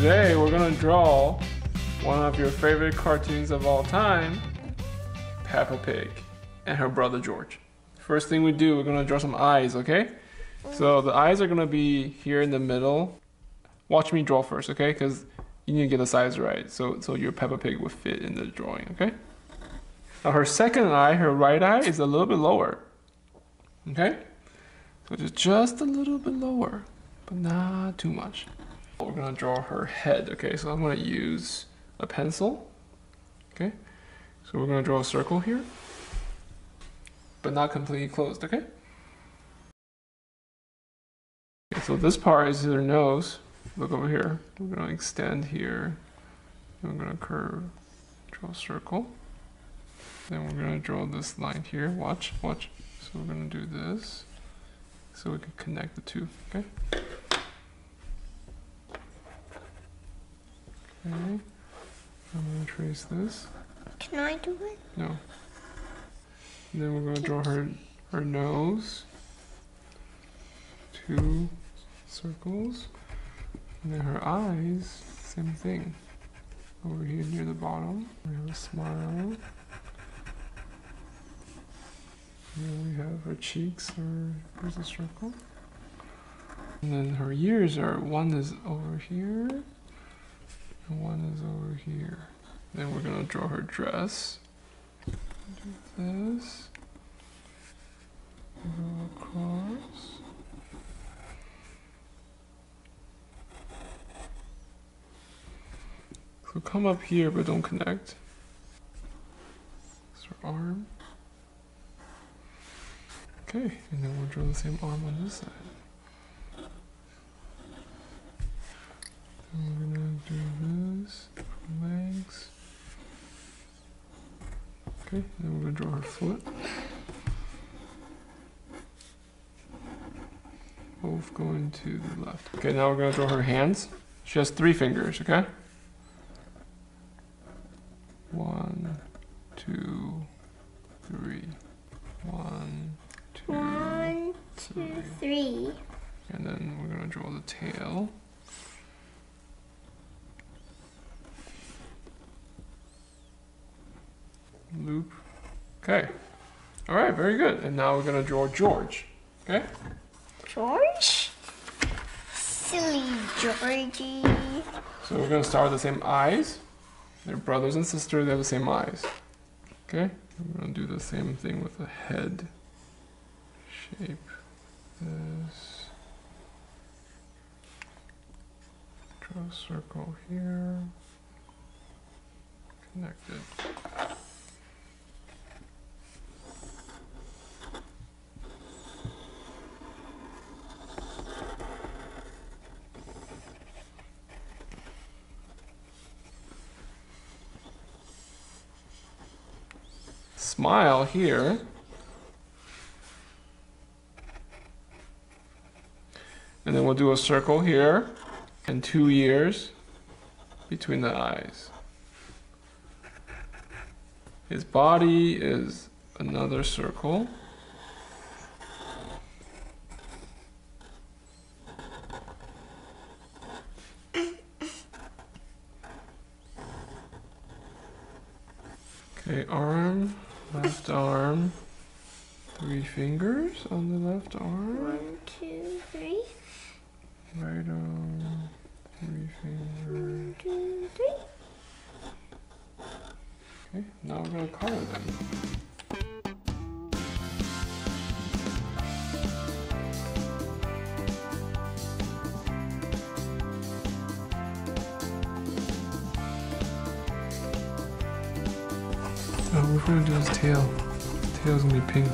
Today we're gonna draw one of your favorite cartoons of all time, Peppa Pig and her brother George. First thing we do, we're gonna draw some eyes, okay? So the eyes are gonna be here in the middle. Watch me draw first, okay? Because you need to get the size right, so your Peppa Pig will fit in the drawing, okay? Now her second eye, her right eye, is a little bit lower, okay? So just a little bit lower, but not too much. We're gonna draw her head, okay? So I'm gonna use a pencil, okay? So we're gonna draw a circle here, but not completely closed, okay? Okay, so this part is her nose. Look over here. We're gonna extend here. We're gonna curve, draw a circle. Then we're gonna draw this line here. Watch. So we're gonna do this, so we can connect the two, okay? Okay, I'm gonna trace this. Can I do it? No. And then we're gonna draw her nose. 2 circles. And then her eyes, same thing. Over here near the bottom, we have a smile. And then we have her cheeks, here's a circle. And then her ears one is over here. And one is over here. Then we're gonna draw her dress. Do this. Go across. So come up here, but don't connect. That's her arm. Okay, and then we'll draw the same arm on this side. And we're gonna do this, legs. Okay, and then we're gonna draw her foot. Both going to the left. Okay, now we're gonna draw her hands. She has 3 fingers, okay? 1, 2, 3. 1, 2, 1, 2, 3. And then we're gonna draw the tail. Loop. Okay. All right, very good. And now we're gonna draw George. Okay. George? Silly Georgie. So we're gonna start with the same eyes. They're brothers and sisters. They have the same eyes. Okay. We're gonna do the same thing with the head shape. This. Draw a circle here. Connect it. Smile here. And then we'll do a circle here and 2 ears between the eyes. His body is another circle. Okay, arm. Left arm, 3 fingers on the left arm. 1, 2, 3. Right arm, 3 fingers. 1, 2, 3. Okay, now we're gonna color them. Oh, we're gonna do his tail. The tail's gonna be pink.